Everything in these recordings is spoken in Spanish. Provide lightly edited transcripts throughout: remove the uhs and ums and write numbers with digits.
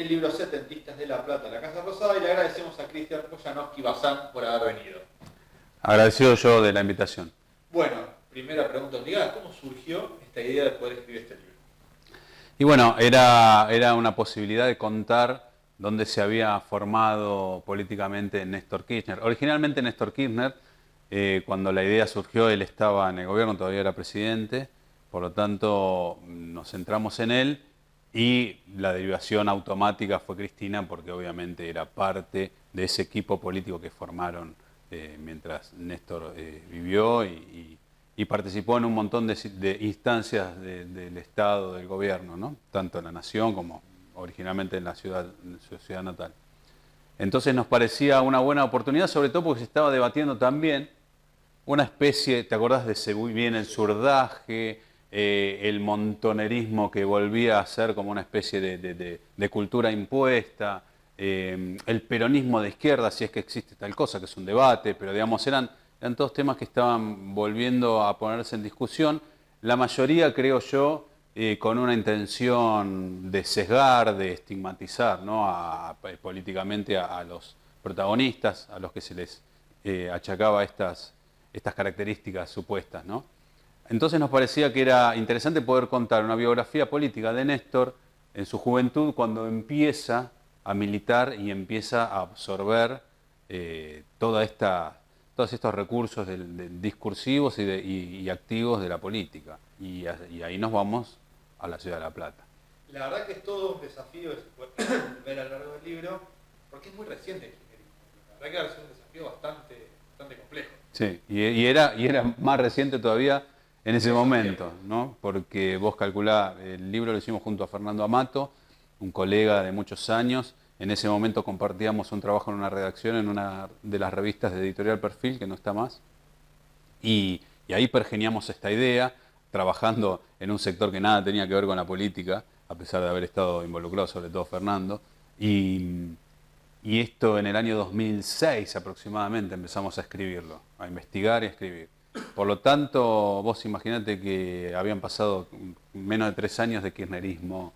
el libro Setentistas de La Plata, la Casa Rosada, y le agradecemos a Cristian Poyanowski Bazán por haber venido. Agradecido yo de la invitación. Bueno, primera pregunta obligada, ¿cómo surgió esta idea de poder escribir este libro? Y bueno, era una posibilidad de contar dónde se había formado políticamente Néstor Kirchner. Originalmente Néstor Kirchner, cuando la idea surgió, él estaba en el gobierno, todavía era presidente, por lo tanto nos centramos en él y la derivación automática fue Cristina porque obviamente era parte de ese equipo político que formaron mientras Néstor vivió y participó en un montón de instancias del Estado, del gobierno, ¿no? Tanto en la Nación como originalmente en su ciudad natal. Entonces nos parecía una buena oportunidad, sobre todo porque se estaba debatiendo también una especie, ¿te acordás de Se viene el surdaje, el montonerismo que volvía a ser como una especie de cultura impuesta, el peronismo de izquierda, si es que existe tal cosa, que es un debate, pero digamos eran todos temas que estaban volviendo a ponerse en discusión, la mayoría, creo yo, con una intención de sesgar, de estigmatizar, ¿no? Políticamente a los protagonistas, a los que se les achacaba estas características supuestas, ¿no? Entonces nos parecía que era interesante poder contar una biografía política de Néstor en su juventud, cuando empieza a militar y empieza a absorber todos estos recursos discursivos y activos de la política. Y ahí nos vamos a la ciudad de La Plata. La verdad que es todo un desafío ver a lo largo del libro, porque es muy reciente el kirchnerismo. La verdad que va a ser un desafío bastante complejo. Sí, y era más reciente todavía en ese momento, ¿no? Porque vos calculá, el libro lo hicimos junto a Fernando Amato, un colega de muchos años. En ese momento compartíamos un trabajo en una redacción en una de las revistas de Editorial Perfil, que no está más, y ahí pergeniamos esta idea, trabajando en un sector que nada tenía que ver con la política, a pesar de haber estado involucrado, sobre todo Fernando, y esto en el año 2006 aproximadamente empezamos a escribirlo, a investigar y a escribir. Por lo tanto, vos imaginate que habían pasado menos de 3 años de kirchnerismo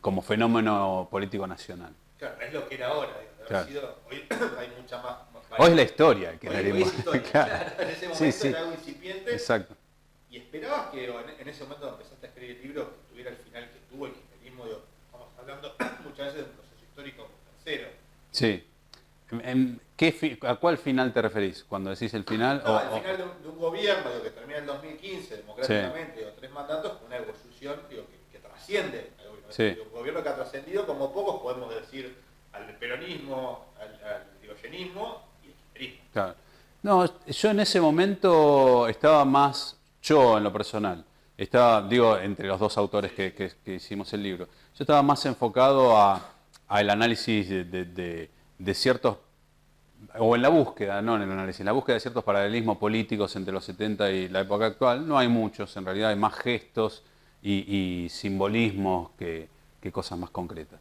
como fenómeno político nacional. Claro, es lo que era ahora. Claro. Hoy hay mucha más. Hoy es la historia el Hoy kirchnerismo. es historia, claro. En ese momento era algo incipiente. Exacto. ¿Y esperabas que en ese momento cuando empezaste a escribir el libro que tuviera el final que tuvo el kirchnerismo? Estamos hablando muchas veces de un proceso histórico tercero. Sí. ¿A cuál final te referís? Cuando decís el final. No, al final de un gobierno que termina en el 2015 democráticamente, Sí. 3 mandatos, con una evolución que trasciende al gobierno. Sí. Un gobierno que ha trascendido como pocos podemos decir al peronismo, al irigoyenismo y al kirchnerismo. Claro. No, yo en ese momento estaba más, yo en lo personal, digo, entre los dos autores que hicimos el libro, yo estaba más enfocado al análisis de ciertos, o en la búsqueda, no en el análisis, en la búsqueda de ciertos paralelismos políticos entre los 70 y la época actual. No hay muchos, en realidad hay más gestos y simbolismos que cosas más concretas.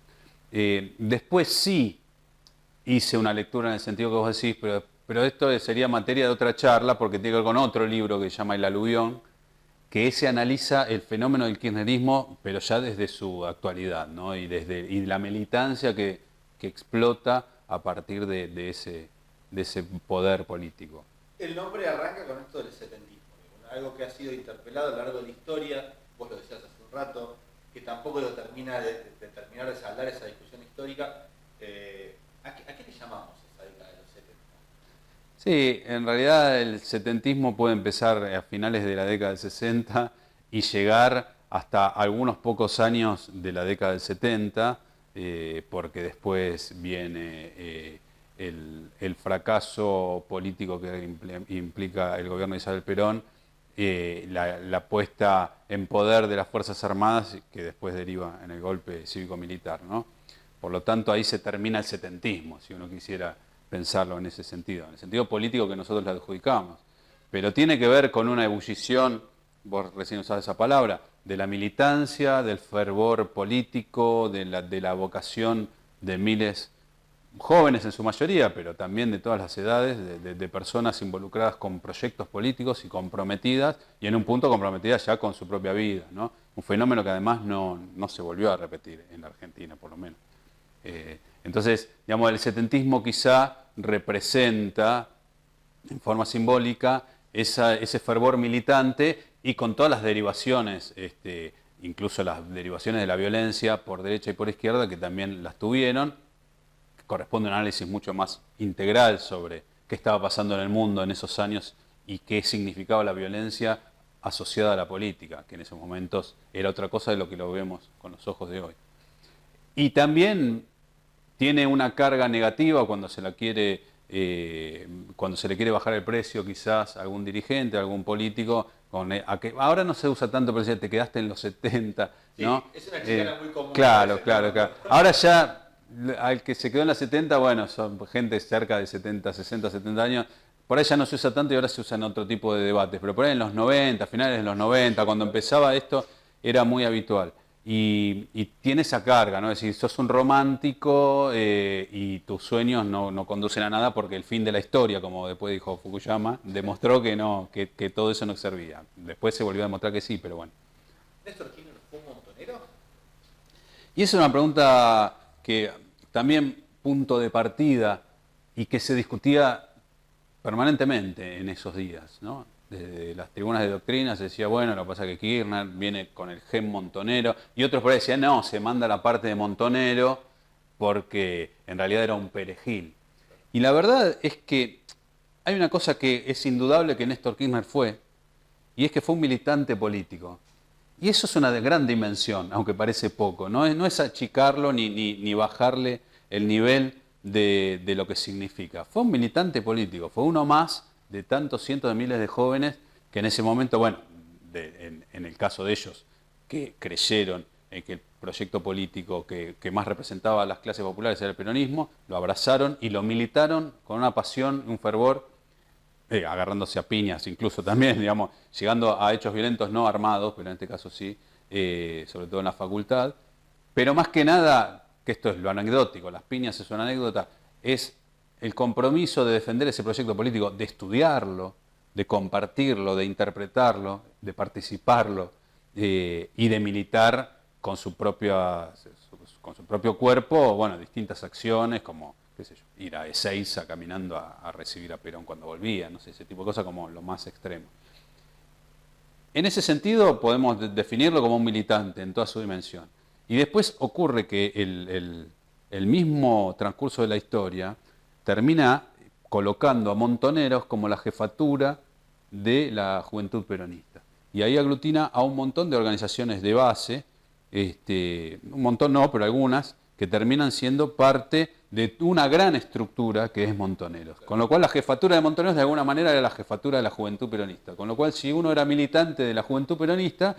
Después sí hice una lectura en el sentido que vos decís, pero esto sería materia de otra charla porque tiene que ver con otro libro que se llama El Aluvión, que ese analiza el fenómeno del kirchnerismo, pero ya desde su actualidad, ¿no? y la militancia que explota a partir de ese poder político. El nombre arranca con esto del setentismo, algo que ha sido interpelado a lo largo de la historia, vos lo decías hace un rato, que tampoco lo termina de terminar de saldar esa discusión histórica. ¿A qué le llamamos esa década de los 70? Sí, en realidad el setentismo puede empezar a finales de la década del 60 y llegar hasta algunos pocos años de la década del 70, porque después viene el fracaso político que implica el gobierno de Isabel Perón, la puesta en poder de las Fuerzas Armadas, que después deriva en el golpe cívico-militar, ¿no? Por lo tanto, ahí se termina el setentismo, si uno quisiera pensarlo en ese sentido, en el sentido político que nosotros le adjudicamos. Pero tiene que ver con una ebullición, vos recién usabas esa palabra, de la militancia, del fervor político, de la vocación de miles, jóvenes en su mayoría, pero también de todas las edades, de personas involucradas con proyectos políticos y comprometidas, y en un punto comprometidas ya con su propia vida, ¿no? Un fenómeno que además no se volvió a repetir en la Argentina, por lo menos. Entonces, digamos, el setentismo quizá representa en forma simbólica ese fervor militante y con todas las derivaciones, incluso las derivaciones de la violencia por derecha y por izquierda, que también las tuvieron, corresponde a un análisis mucho más integral sobre qué estaba pasando en el mundo en esos años y qué significaba la violencia asociada a la política, que en esos momentos era otra cosa de lo que lo vemos con los ojos de hoy. Y también tiene una carga negativa cuando se le quiere bajar el precio quizás a algún dirigente, a algún político, ahora no se usa tanto, pero te quedaste en los 70, ¿no? Sí, es una chicana muy común. Claro. Ahora ya, al que se quedó en los 70, bueno, son gente cerca de 70, 60, 70 años, por ahí ya no se usa tanto y ahora se usan otro tipo de debates, pero por ahí en los 90, finales de los 90, cuando empezaba esto, era muy habitual. Y tiene esa carga, ¿no? Es decir, sos un romántico y tus sueños no conducen a nada porque el fin de la historia, como después dijo Fukuyama, demostró que todo eso no servía. Después se volvió a demostrar que sí, pero bueno. ¿Néstor Kirchner fue un montonero? Y esa es una pregunta que también punto de partida y que se discutía permanentemente en esos días, ¿no? Desde las tribunas de doctrina se decía, bueno, lo que pasa es que Kirchner viene con el gen montonero, y otros por ahí decían, no, se manda la parte de montonero porque en realidad era un perejil. Y la verdad es que hay una cosa que es indudable que Néstor Kirchner fue, y es que fue un militante político. Y eso es una gran dimensión, aunque parece poco, no es achicarlo ni bajarle el nivel de lo que significa. Fue un militante político, fue uno más de tantos cientos de miles de jóvenes que en ese momento, bueno, en el caso de ellos, que creyeron en que el proyecto político que más representaba a las clases populares era el peronismo, lo abrazaron y lo militaron con una pasión, un fervor, agarrándose a piñas incluso también, digamos, llegando a hechos violentos no armados, pero en este caso sí, sobre todo en la facultad. Pero más que nada, que esto es lo anecdótico, las piñas es una anécdota, es el compromiso de defender ese proyecto político, de estudiarlo, de compartirlo, de interpretarlo, de participarlo y de militar con su propio cuerpo, bueno, distintas acciones como, qué sé yo, ir a Ezeiza caminando a recibir a Perón cuando volvía, no sé, ese tipo de cosas como lo más extremo. En ese sentido podemos definirlo como un militante en toda su dimensión. Y después ocurre que el mismo transcurso de la historia termina colocando a Montoneros como la jefatura de la juventud peronista. Y ahí aglutina a un montón de organizaciones de base, un montón no, pero algunas, que terminan siendo parte de una gran estructura que es Montoneros. Con lo cual la jefatura de Montoneros de alguna manera era la jefatura de la juventud peronista. Con lo cual si uno era militante de la juventud peronista,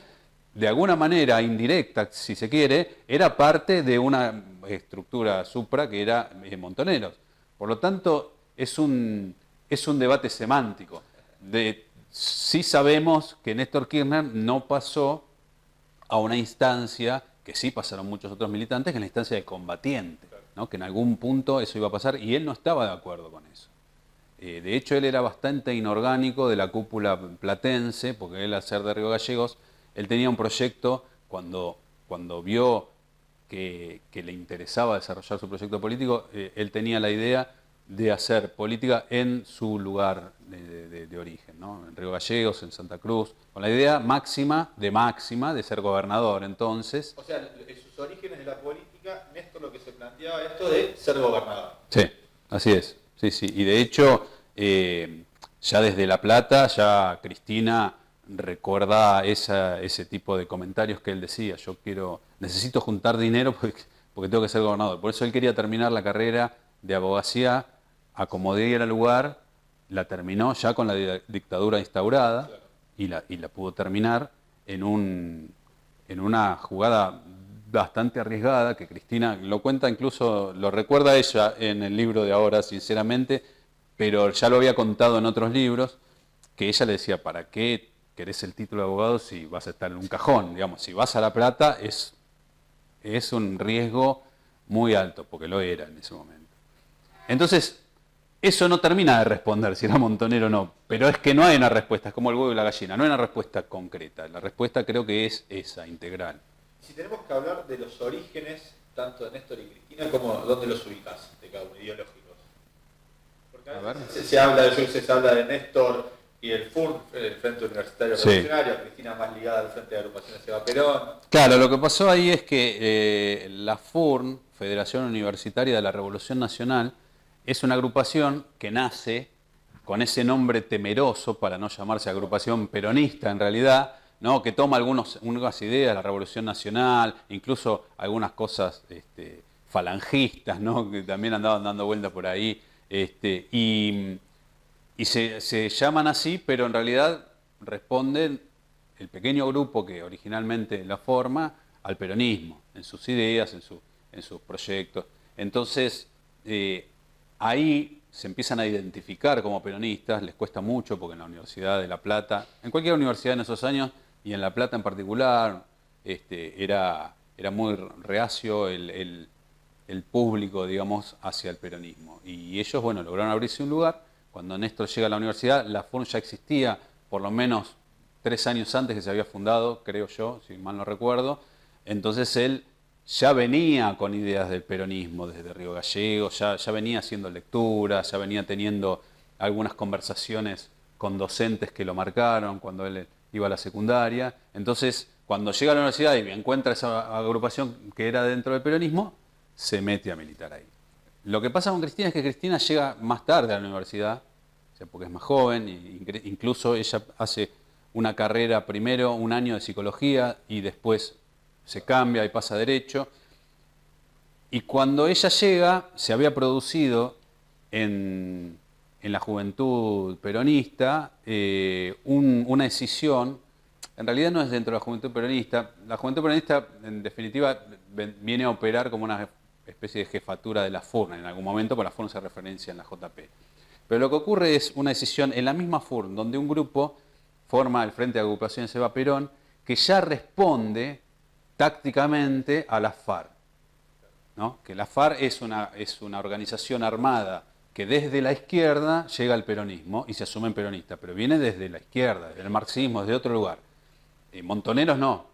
de alguna manera indirecta, si se quiere, era parte de una estructura supra que era Montoneros. Por lo tanto, es un debate semántico. Sí sabemos que Néstor Kirchner no pasó a una instancia, que sí pasaron muchos otros militantes, que es la instancia de combatiente, ¿no? Que en algún punto eso iba a pasar y él no estaba de acuerdo con eso. De hecho, él era bastante inorgánico de la cúpula platense, porque él, al ser de Río Gallegos, él tenía un proyecto cuando vio que le interesaba desarrollar su proyecto político, él tenía la idea de hacer política en su lugar de origen, ¿no? En Río Gallegos, en Santa Cruz, con la idea máxima de ser gobernador entonces. O sea, en sus orígenes de la política, Néstor lo que se planteaba esto de ser gobernador. Sí, así es, sí. Y de hecho, ya desde La Plata, ya Cristina recuerda ese tipo de comentarios que él decía, necesito juntar dinero porque tengo que ser gobernador. Por eso él quería terminar la carrera de abogacía, acomodé el lugar, la terminó ya con la dictadura instaurada, claro, y la pudo terminar en una jugada bastante arriesgada, que Cristina lo cuenta, incluso lo recuerda ella en el libro de ahora, sinceramente, pero ya lo había contado en otros libros, que ella le decía, ¿para qué querés el título de abogado si vas a estar en un cajón? Digamos, si vas a La Plata es un riesgo muy alto, porque lo era en ese momento. Entonces, eso no termina de responder si era montonero o no, pero es que no hay una respuesta, es como el huevo y la gallina, no hay una respuesta concreta. La respuesta creo que es esa, integral. Si tenemos que hablar de los orígenes tanto de Néstor y Cristina, ¿dónde los ubicás de cada uno, ideológicos? Porque a veces se habla de Néstor y el FURN, el Frente Universitario Revolucionario, Cristina más ligada al Frente de Agrupaciones Eva Perón. Claro, lo que pasó ahí es que la FURN, Federación Universitaria de la Revolución Nacional, es una agrupación que nace con ese nombre temeroso, para no llamarse agrupación peronista en realidad, ¿no? Que toma algunas ideas de la Revolución Nacional, incluso algunas cosas falangistas, ¿no? Que también andaban dando vueltas por ahí, y se llaman así, pero en realidad responden el pequeño grupo que originalmente la forma al peronismo, en sus ideas, en sus proyectos. Entonces, ahí se empiezan a identificar como peronistas, les cuesta mucho porque en la Universidad de La Plata, en cualquier universidad en esos años, y en La Plata en particular, era muy reacio el público, digamos, hacia el peronismo. Y ellos, bueno, lograron abrirse un lugar. Cuando Néstor llega a la universidad, la FURN ya existía por lo menos 3 años antes que se había fundado, creo yo, si mal no recuerdo. Entonces él ya venía con ideas del peronismo desde Río Gallegos, ya venía haciendo lecturas, ya venía teniendo algunas conversaciones con docentes que lo marcaron cuando él iba a la secundaria. Entonces, cuando llega a la universidad y encuentra esa agrupación que era dentro del peronismo, se mete a militar ahí. Lo que pasa con Cristina es que Cristina llega más tarde a la universidad, o sea, porque es más joven, e incluso ella hace una carrera, primero un año de psicología y después se cambia y pasa a derecho. Y cuando ella llega, se había producido en la juventud peronista una escisión. En realidad no es dentro de la juventud peronista. La juventud peronista, en definitiva, viene a operar como una especie de jefatura de la FURN en algún momento, porque la FURN se referencia en la JP. Pero lo que ocurre es una decisión en la misma FURN, donde un grupo forma el Frente de Agrupaciones Eva Perón, que ya responde tácticamente a la FARC, ¿no? Que la FARC es una organización armada que desde la izquierda llega al peronismo y se asume peronista, pero viene desde la izquierda, desde el marxismo, desde otro lugar. Montoneros no.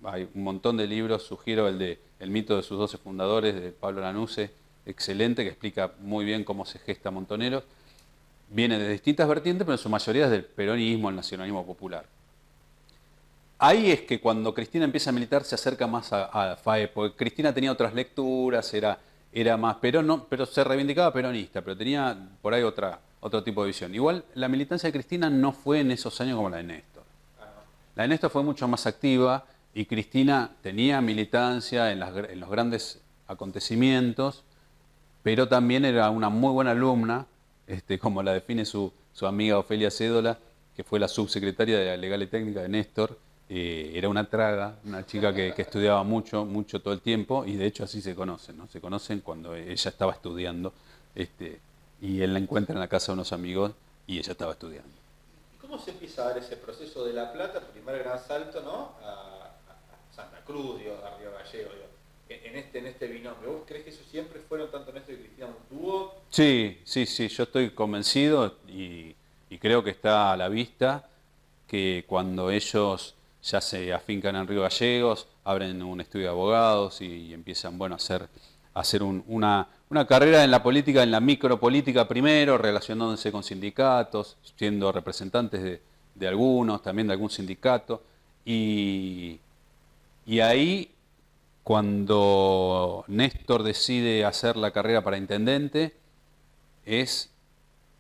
Hay un montón de libros, sugiero El mito de sus 12 fundadores, de Pablo Lanuse, excelente, que explica muy bien cómo se gesta Montoneros. Viene de distintas vertientes, pero en su mayoría es del peronismo, el nacionalismo popular. Ahí es que cuando Cristina empieza a militar se acerca más a FAEP, porque Cristina tenía otras lecturas, era más pero se reivindicaba peronista, pero tenía por ahí otro tipo de visión. Igual la militancia de Cristina no fue en esos años como la de Néstor. La de Néstor fue mucho más activa y Cristina tenía militancia en los grandes acontecimientos, pero también era una muy buena alumna, como la define su amiga Ofelia Cédola, que fue la subsecretaria de la Legal y Técnica de Néstor. Era una traga, una chica que estudiaba mucho todo el tiempo, y de hecho así se conocen, ¿no? Se conocen cuando ella estaba estudiando, y él la encuentra en la casa de unos amigos y ella estaba estudiando. ¿Cómo se empieza a dar ese proceso de La Plata, primer gran salto, ¿no? a Santa Cruz, a Río Gallegos, en este binomio? ¿Vos crees que eso siempre fueron tanto Néstor y Cristina un dúo? Sí, yo estoy convencido y creo que está a la vista que cuando ellos ya se afincan en Río Gallegos, abren un estudio de abogados y empiezan, bueno, a hacer una carrera en la política, en la micropolítica primero, relacionándose con sindicatos, siendo representantes de algunos, también de algún sindicato. Y ahí, cuando Néstor decide hacer la carrera para intendente, es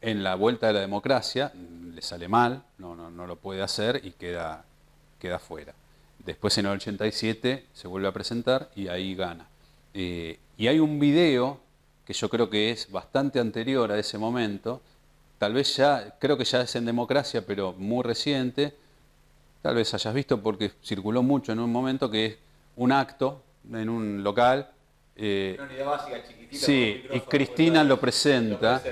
en la vuelta de la democracia, le sale mal, no lo puede hacer y queda fuera. Después en el 87 se vuelve a presentar y ahí gana. Y hay un video que yo creo que es bastante anterior a ese momento, tal vez creo que ya es en democracia, pero muy reciente, tal vez hayas visto porque circuló mucho en un momento, que es un acto en un local. Una unidad básica chiquitita. Sí, y Cristina lo presenta. Sí.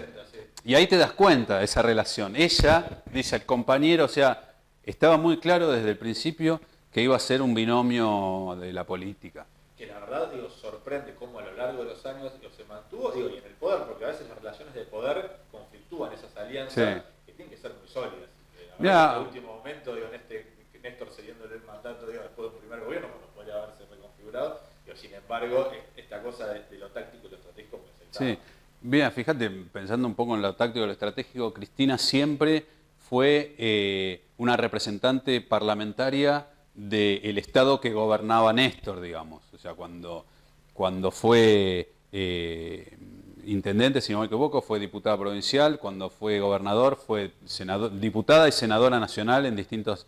Y ahí te das cuenta de esa relación. Ella, dice el compañero, o sea, estaba muy claro desde el principio que iba a ser un binomio de la política. Que la verdad, sorprende cómo a lo largo de los años se mantuvo, y en el poder, porque a veces las relaciones de poder conflictúan, esas alianzas que tienen que ser muy sólidas. En el último momento, Néstor cediéndole el mandato después de un primer gobierno, cuando podría haberse reconfigurado, sin embargo, esta cosa de lo táctico y lo estratégico. Sí, bien, fíjate, pensando un poco en lo táctico y lo estratégico, Cristina siempre fue una representante parlamentaria del Estado que gobernaba Néstor, digamos. O sea, cuando fue intendente, si no me equivoco, fue diputada provincial, cuando fue gobernador fue diputada y senadora nacional en distintas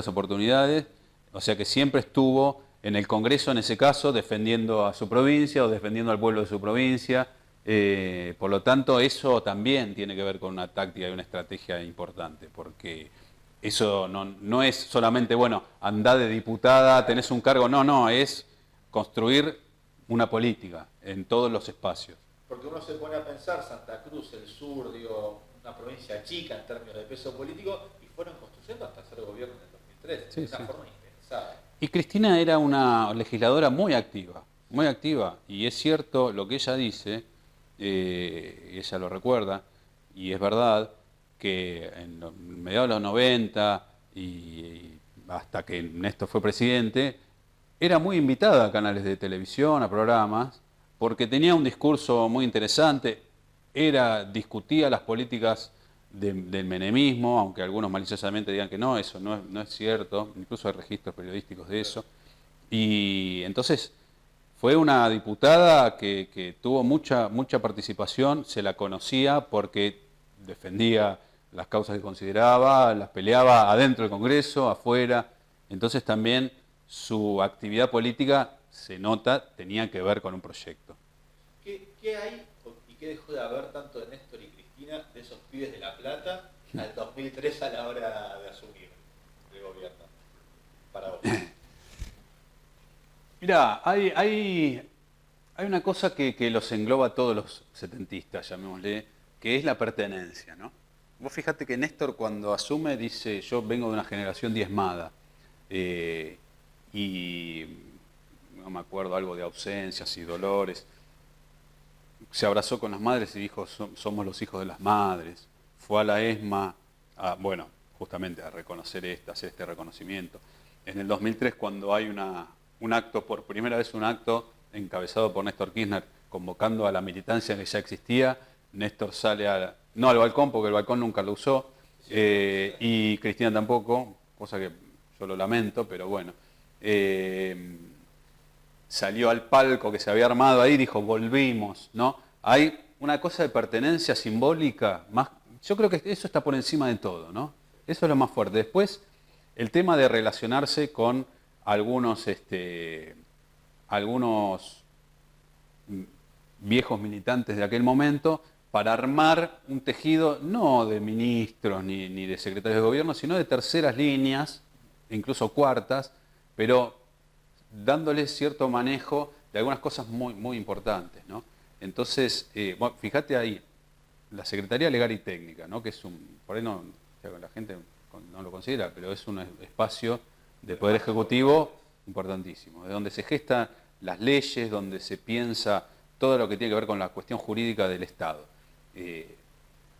oportunidades, o sea que siempre estuvo en el Congreso, en ese caso, defendiendo a su provincia o defendiendo al pueblo de su provincia. Por lo tanto, eso también tiene que ver con una táctica y una estrategia importante, porque eso no es solamente, bueno, andá de diputada, tenés un cargo, no, es construir una política en todos los espacios. Porque uno se pone a pensar, Santa Cruz, el sur, digo, una provincia chica en términos de peso político, y fueron construyendo hasta hacer gobierno en el 2003, de una forma impensada. Y Cristina era una legisladora muy activa, y es cierto lo que ella dice, ella lo recuerda, y es verdad, que en mediados de los 90 y hasta que Néstor fue presidente, era muy invitada a canales de televisión, a programas, porque tenía un discurso muy interesante, discutía las políticas del menemismo, aunque algunos maliciosamente digan que no, eso no es cierto, incluso hay registros periodísticos de eso. Y entonces fue una diputada que tuvo mucha participación, se la conocía porque defendía las causas que consideraba, las peleaba adentro del Congreso, afuera. Entonces también su actividad política, se nota, tenía que ver con un proyecto. ¿Qué hay y qué dejó de haber tanto de Néstor y Cristina, de esos pibes de La Plata, al 2003 a la hora de asumir el gobierno? Para vos. Mirá, hay una cosa que los engloba a todos los setentistas, llamémosle, que es la pertenencia, ¿no? Vos fíjate que Néstor cuando asume dice, yo vengo de una generación diezmada, y no me acuerdo, algo de ausencias y dolores. Se abrazó con las madres y dijo, somos los hijos de las madres. Fue a la ESMA, justamente a reconocer hacer este reconocimiento. En el 2003, cuando hay un acto, por primera vez un acto encabezado por Néstor Kirchner, convocando a la militancia que ya existía, Néstor sale no al balcón, porque el balcón nunca lo usó, y Cristina tampoco, cosa que yo lo lamento, pero bueno. Salió al palco que se había armado ahí, dijo, volvimos, ¿no? Hay una cosa de pertenencia simbólica, yo creo que eso está por encima de todo, ¿no? Eso es lo más fuerte. Después, el tema de relacionarse con algunos viejos militantes de aquel momento para armar un tejido no de ministros ni de secretarios de gobierno, sino de terceras líneas, incluso cuartas, pero dándole cierto manejo de algunas cosas muy, muy importantes, ¿no? Entonces, fíjate ahí, la Secretaría Legal y Técnica, ¿no? Que es por ahí la gente no lo considera, pero es un espacio de Poder Ejecutivo importantísimo, de donde se gestan las leyes, donde se piensa todo lo que tiene que ver con la cuestión jurídica del Estado.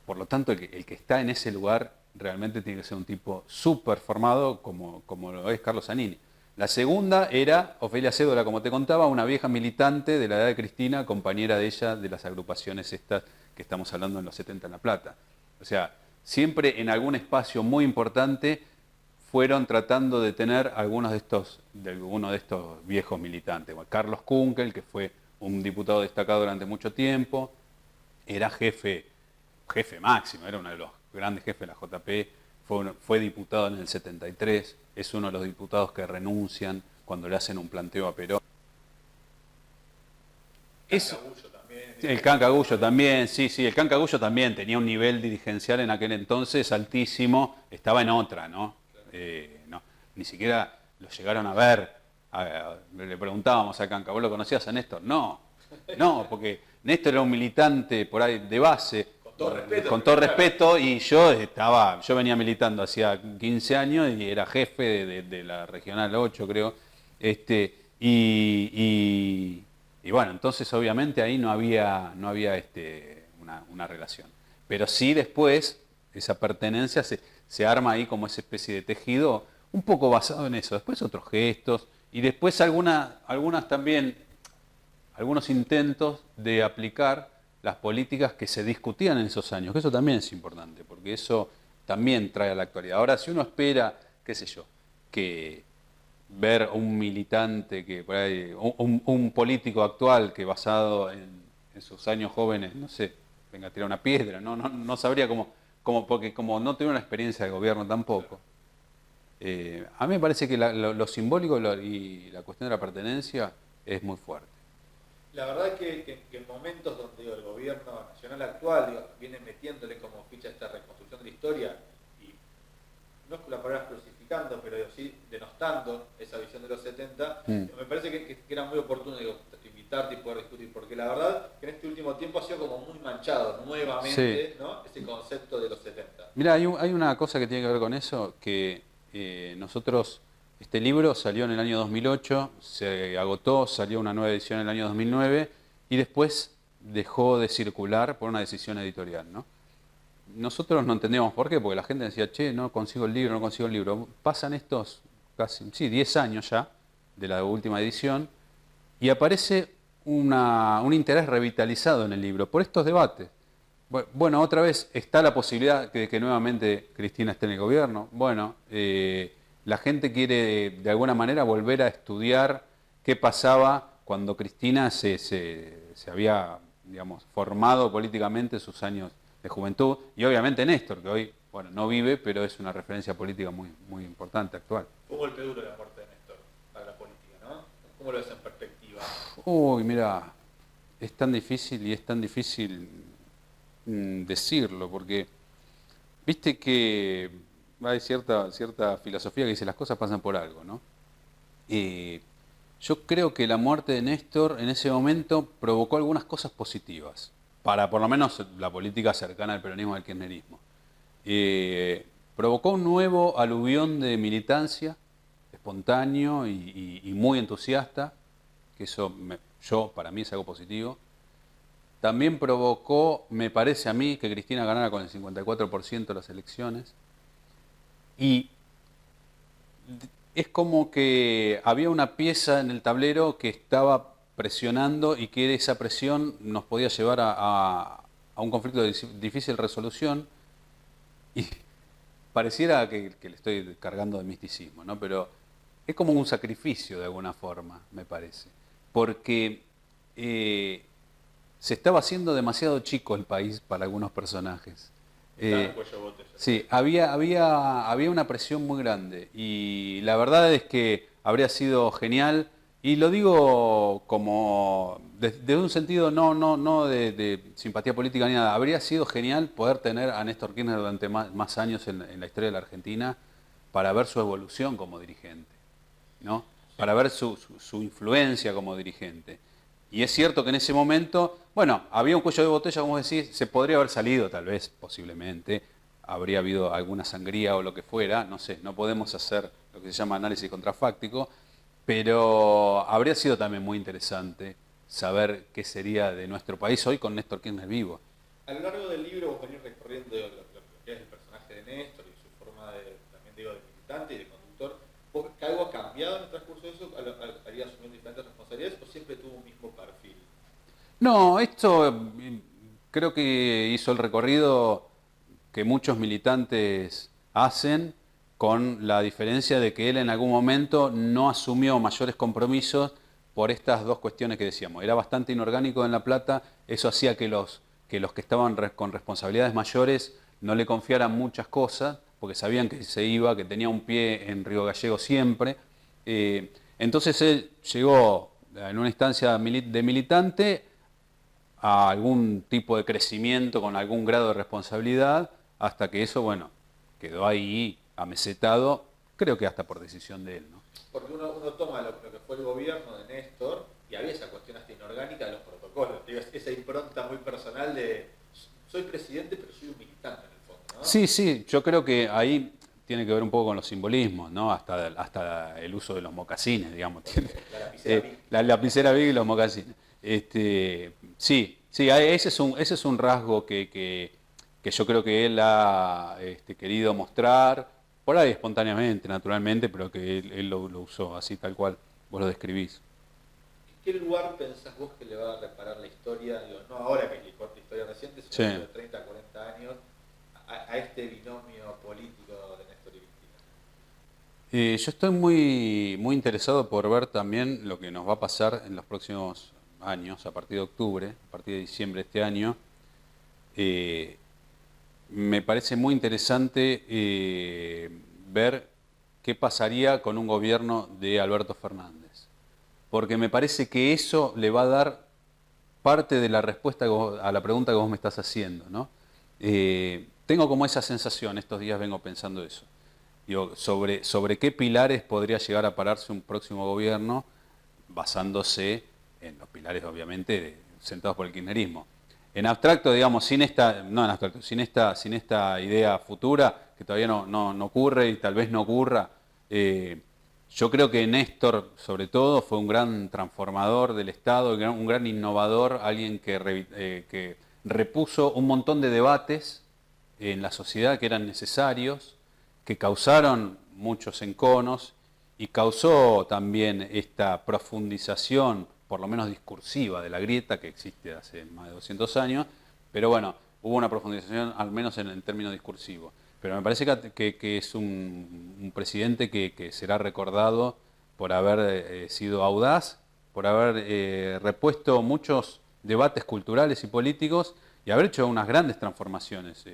Por lo tanto, el que está en ese lugar realmente tiene que ser un tipo súper formado como lo es Carlos Zanini. La segunda era Ofelia Cédola, como te contaba, una vieja militante de la edad de Cristina, compañera de ella de las agrupaciones estas que estamos hablando en los 70 en La Plata. O sea, siempre en algún espacio muy importante fueron tratando de tener algunos de estos viejos militantes. Bueno, Carlos Kunkel, que fue un diputado destacado durante mucho tiempo, era jefe máximo, era uno de los grandes jefes de la JP, fue diputado en el 73, es uno de los diputados que renuncian cuando le hacen un planteo a Perón. El Cancagullo también, sí, el Cancagullo también tenía un nivel dirigencial en aquel entonces altísimo, estaba en otra, ¿no? Ni siquiera lo llegaron a ver, le preguntábamos a Canca, ¿vos lo conocías a Néstor? No, porque Néstor era un militante por ahí de base, con todo respeto, y yo venía militando hacía 15 años y era jefe de la Regional 8, creo, y bueno, entonces obviamente ahí no había una relación. Pero sí después, esa pertenencia se arma ahí como esa especie de tejido, un poco basado en eso. Después otros gestos, y después algunas también algunos intentos de aplicar las políticas que se discutían en esos años, que eso también es importante, porque eso también trae a la actualidad. Ahora, si uno espera, qué sé yo, que ver un militante, que por ahí, un político actual que basado en sus años jóvenes, no sé, venga a tirar una piedra, no sabría porque como no tuve una experiencia de gobierno tampoco. A mí me parece que lo simbólico y la cuestión de la pertenencia es muy fuerte. La verdad es que en momentos donde el gobierno nacional actual viene metiéndole como ficha esta reconstrucción de la historia, y no es la palabra crucificando, pero sí denostando esa visión de los 70, me parece que era muy oportuno invitarte y poder discutir, porque la verdad que en este último tiempo ha sido como muy manchado nuevamente, sí, ¿no? Ese concepto de los 70. Mira, hay una cosa que tiene que ver con eso, que nosotros, este libro salió en el año 2008, se agotó, salió una nueva edición en el año 2009 y después dejó de circular por una decisión editorial, ¿no? Nosotros no entendíamos por qué, porque la gente decía, che, no consigo el libro, no consigo el libro. Pasan estos casi, sí, 10 años ya de la última edición y aparece un interés revitalizado en el libro por estos debates. Bueno, otra vez está la posibilidad de que nuevamente Cristina esté en el gobierno. Bueno, la gente quiere de alguna manera volver a estudiar qué pasaba cuando Cristina se había, digamos, formado políticamente sus años de juventud. Y obviamente Néstor, que hoy, bueno, no vive, pero es una referencia política muy, muy importante, actual. Fue un golpe duro la muerte de Néstor para la política, ¿no? ¿Cómo lo ves en perspectiva? Uy, mira, es tan difícil y es tan difícil decirlo, porque viste que hay cierta filosofía que dice las cosas pasan por algo, ¿no? Yo creo que la muerte de Néstor en ese momento provocó algunas cosas positivas, para por lo menos la política cercana al peronismo y al kirchnerismo. Provocó un nuevo aluvión de militancia, espontáneo y muy entusiasta, que eso para mí es algo positivo. También provocó, me parece a mí, que Cristina ganara con el 54% de las elecciones. Y es como que había una pieza en el tablero que estaba presionando y que esa presión nos podía llevar a un conflicto de difícil resolución. Y pareciera que le estoy cargando de misticismo, ¿no? Pero es como un sacrificio de alguna forma, me parece. Porque se estaba haciendo demasiado chico el país para algunos personajes. Sí, había una presión muy grande y la verdad es que habría sido genial, y lo digo como desde un sentido no de simpatía política ni nada, habría sido genial poder tener a Néstor Kirchner durante más años en la historia de la Argentina para ver su evolución como dirigente, ¿no? Para ver su influencia como dirigente. Y es cierto que en ese momento, bueno, había un cuello de botella, como decís, se podría haber salido tal vez, posiblemente, habría habido alguna sangría o lo que fuera, no sé, no podemos hacer lo que se llama análisis contrafáctico, pero habría sido también muy interesante saber qué sería de nuestro país hoy con Néstor Kirchner vivo. A lo largo del libro vos venís recorriendo lo que es el personaje de Néstor y su forma también digo, de militante y de conductor. ¿Que algo ha cambiado en el transcurso de eso? ¿Haría asumir diferentes responsabilidades o siempre tuvo un mismo perfil? No, esto creo que hizo el recorrido que muchos militantes hacen, con la diferencia de que él en algún momento no asumió mayores compromisos por estas dos cuestiones que decíamos. Era bastante inorgánico en La Plata, eso hacía que los que estaban con responsabilidades mayores no le confiaran muchas cosas, porque sabían que se iba, que tenía un pie en Río Gallegos siempre. Entonces él llegó en una instancia de militante a algún tipo de crecimiento con algún grado de responsabilidad, hasta que eso, bueno, quedó ahí amesetado, creo que hasta por decisión de él, ¿no? Porque uno toma lo que fue el gobierno de Néstor y había esa cuestión hasta inorgánica de los protocolos, esa impronta muy personal de soy presidente pero soy un militante en el fondo, ¿no? Sí, yo creo que ahí tiene que ver un poco con los simbolismos, ¿no? Hasta el uso de los mocasines, digamos. La lapicera Big y los mocasines. Sí, ese es un rasgo que yo creo que él ha querido mostrar, por ahí espontáneamente, naturalmente, pero que él lo usó así tal cual vos lo describís. ¿qué lugar pensás vos que le va a reparar la historia, digo, no ahora que es la historia reciente, sino de 30 a 40 años, a este binomio político de Néstor y Cristina? Yo estoy muy interesado por ver también lo que nos va a pasar en los próximos años, a partir de octubre, a partir de diciembre de este año. Me parece muy interesante ver qué pasaría con un gobierno de Alberto Fernández, porque me parece que eso le va a dar parte de la respuesta a la pregunta que vos me estás haciendo, ¿no? Tengo como esa sensación, estos días vengo pensando eso. Digo, sobre qué pilares podría llegar a pararse un próximo gobierno, basándose en los pilares, obviamente, sentados por el kirchnerismo. En abstracto, digamos, sin esta idea futura, que todavía no ocurre y tal vez no ocurra, yo creo que Néstor, sobre todo, fue un gran transformador del Estado, un gran innovador, alguien que repuso un montón de debates en la sociedad que eran necesarios, que causaron muchos enconos y causó también esta profundización, por lo menos discursiva, de la grieta que existe hace más de 200 años, pero bueno, hubo una profundización al menos en el término discursivo. Pero me parece que es un presidente que será recordado por haber sido audaz, por haber repuesto muchos debates culturales y políticos y haber hecho unas grandes transformaciones,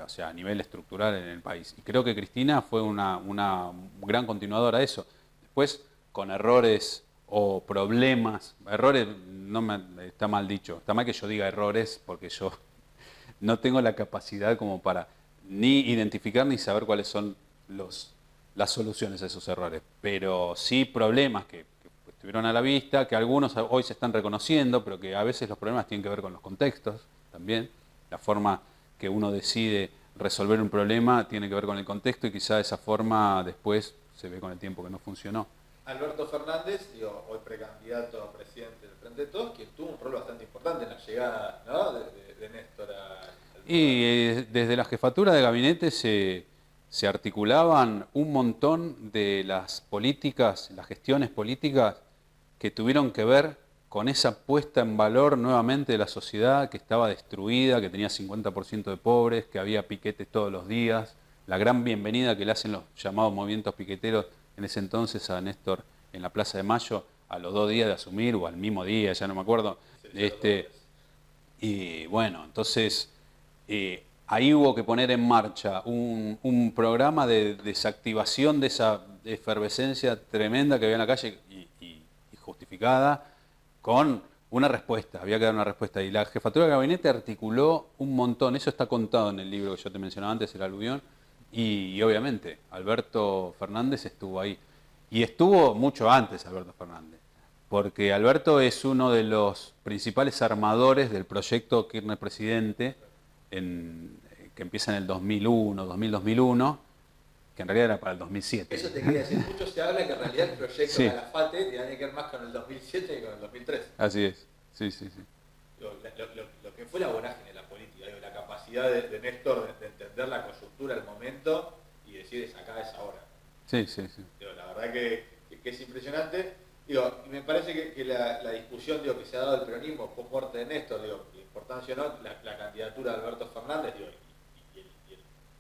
o sea, a nivel estructural en el país. Y creo que Cristina fue una gran continuadora de eso. Después, con errores o problemas, errores, está mal dicho, está mal que yo diga errores porque yo no tengo la capacidad como para ni identificar ni saber cuáles son las soluciones a esos errores, pero sí problemas que estuvieron a la vista, que algunos hoy se están reconociendo, pero que a veces los problemas tienen que ver con los contextos también. La forma que uno decide resolver un problema tiene que ver con el contexto y quizá esa forma después se ve con el tiempo que no funcionó. Alberto Fernández, hoy precandidato a presidente del Frente de Todos, quien tuvo un rol bastante importante en la llegada, ¿no?, de Néstor al y desde la jefatura de gabinete se articulaban un montón de las políticas, las gestiones políticas que tuvieron que ver con esa puesta en valor nuevamente de la sociedad que estaba destruida, que tenía 50% de pobres, que había piquetes todos los días, la gran bienvenida que le hacen los llamados movimientos piqueteros en ese entonces a Néstor en la Plaza de Mayo, a los 2 días de asumir, o al mismo día, ya no me acuerdo. Y bueno, entonces ahí hubo que poner en marcha un programa de desactivación de esa efervescencia tremenda que había en la calle y justificada, con una respuesta, había que dar una respuesta. Y la jefatura de gabinete articuló un montón, eso está contado en el libro que yo te mencionaba antes, El Aluvión, y obviamente Alberto Fernández estuvo ahí. Y estuvo mucho antes Alberto Fernández, porque Alberto es uno de los principales armadores del proyecto Kirchner Presidente, que empieza en el 2001, 2000-2001, que en realidad era para el 2007. Eso te quería decir, mucho se habla que en realidad el proyecto Calafate tiene que ver más con el 2007 que con el 2003. Así es, sí. Lo que fue la vorágine de la política, la capacidad de Néstor de entender la coyuntura, el momento y decir es acá, es ahora. Sí. La verdad que es impresionante. Y me parece que la discusión que se ha dado el peronismo post muerte de Néstor, la importancia o no, la candidatura de Alberto Fernández, y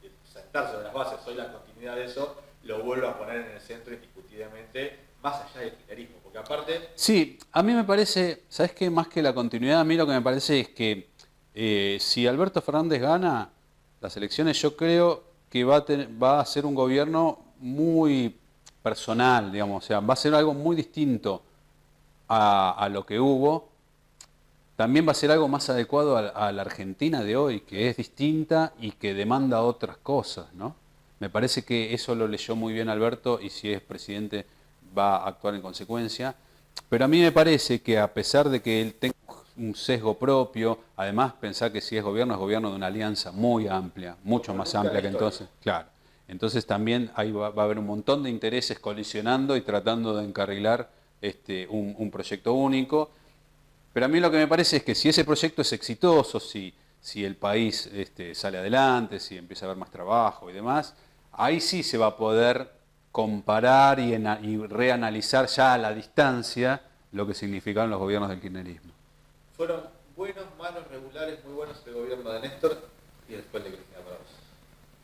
el sentar sobre las bases, hoy la continuidad de eso, lo vuelvo a poner en el centro indiscutiblemente, más allá del kirchnerismo, porque aparte... Sí, a mí me parece, ¿sabes qué? Más que la continuidad, a mí lo que me parece es que si Alberto Fernández gana las elecciones, yo creo que va a ser un gobierno muy personal, digamos, o sea, va a ser algo muy distinto a lo que hubo. También va a ser algo más adecuado a la Argentina de hoy, que es distinta y que demanda otras cosas, ¿no? Me parece que eso lo leyó muy bien Alberto y si es presidente va a actuar en consecuencia. Pero a mí me parece que a pesar de que él tenga un sesgo propio, además pensar que si es gobierno de una alianza muy amplia, mucho más amplia que entonces, claro. Entonces también ahí va a haber un montón de intereses colisionando y tratando de encarrilar un proyecto único. Pero a mí lo que me parece es que si ese proyecto es exitoso, si el país sale adelante, si empieza a haber más trabajo y demás, ahí sí se va a poder comparar y reanalizar ya a la distancia lo que significaron los gobiernos del kirchnerismo. Fueron buenos, malos, regulares, muy buenos el gobierno de Néstor y después de Cristina para vos.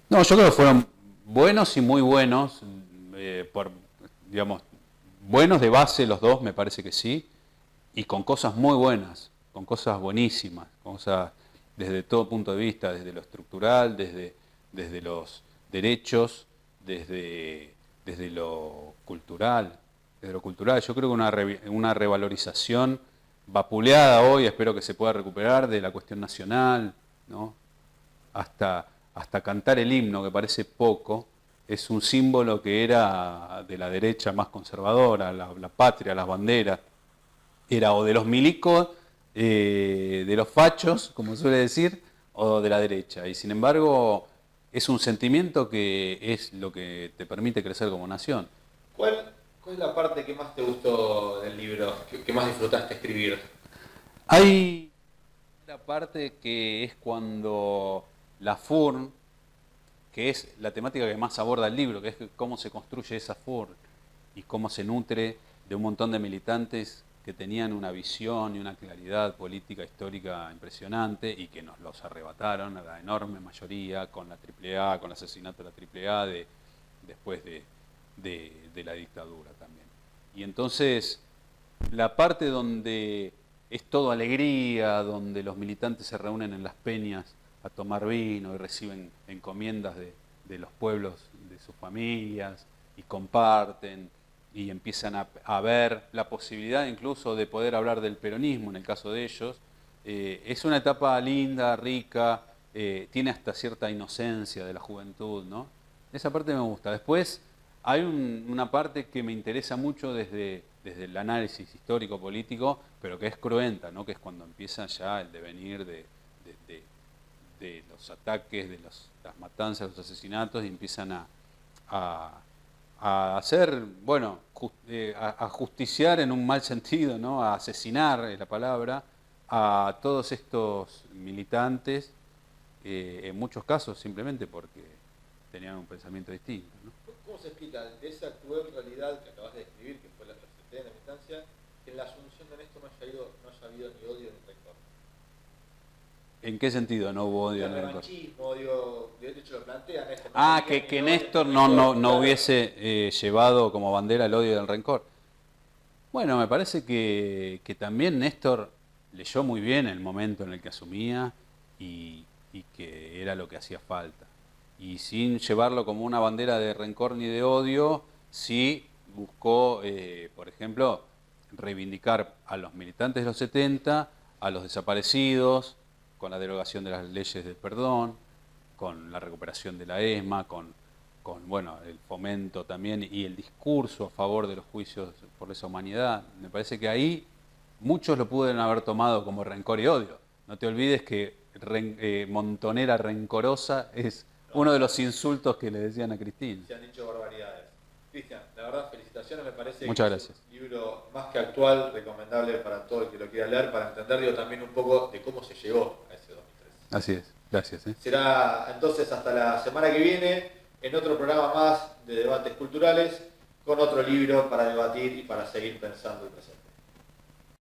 No, yo creo que fueron buenos y muy buenos, digamos, buenos de base los dos, me parece que sí, y con cosas muy buenas, con cosas buenísimas, cosas desde todo punto de vista, desde lo estructural, desde los derechos, desde lo cultural. Desde lo cultural, yo creo que una revalorización vapuleada hoy, espero que se pueda recuperar, de la cuestión nacional, ¿no? Hasta cantar el himno, que parece poco, es un símbolo que era de la derecha más conservadora, la patria, las banderas. Era o de los milicos, de los fachos, como suele decir, o de la derecha. Y sin embargo, es un sentimiento que es lo que te permite crecer como nación. ¿Cuál es la parte que más te gustó del libro, que más disfrutaste escribir? Hay una parte que es cuando la FURN, que es la temática que más aborda el libro, que es cómo se construye esa FURN y cómo se nutre de un montón de militantes que tenían una visión y una claridad política histórica impresionante y que nos los arrebataron a la enorme mayoría con la AAA, con el asesinato de la AAA después de la dictadura también. Y entonces la parte donde es todo alegría, donde los militantes se reúnen en las peñas a tomar vino y reciben encomiendas de los pueblos, de sus familias, y comparten, y empiezan a ver la posibilidad incluso de poder hablar del peronismo en el caso de ellos. Es una etapa linda, rica, tiene hasta cierta inocencia de la juventud, ¿no? Esa parte me gusta. Después hay una parte que me interesa mucho desde el análisis histórico-político, pero que es cruenta, ¿no? Que es cuando empieza ya el devenir de los ataques, de las matanzas, los asesinatos, y empiezan a hacer, bueno, a justiciar en un mal sentido, ¿no? A asesinar, es la palabra, a todos estos militantes, en muchos casos simplemente porque tenían un pensamiento distinto, ¿no? ¿Cómo se explica de esa cruel realidad que acabas de describir, que fue la de la militancia, que en la asunción de Néstor no haya habido ni odio ni rencor? ¿En qué sentido no hubo odio ni rencor? Odio, de hecho lo plantea Néstor. Que Néstor no hubiese llevado como bandera el odio y el rencor. Bueno, me parece que también Néstor leyó muy bien el momento en el que asumía y que era lo que hacía falta. Y sin llevarlo como una bandera de rencor ni de odio, sí buscó, por ejemplo, reivindicar a los militantes de los 70, a los desaparecidos, con la derogación de las leyes del perdón, con la recuperación de la ESMA, con bueno, el fomento también y el discurso a favor de los juicios por lesa humanidad. Me parece que ahí muchos lo pudieron haber tomado como rencor y odio. No te olvides que montonera rencorosa es uno de los insultos que le decían a Cristina. Se han dicho barbaridades. Cristian, la verdad, felicitaciones, me parece Muchas que gracias. Es un libro más que actual, recomendable para todo el que lo quiera leer, para entender también un poco de cómo se llegó a ese 2003. Así es, gracias. Será entonces hasta la semana que viene, en otro programa más de debates culturales, con otro libro para debatir y para seguir pensando el presente.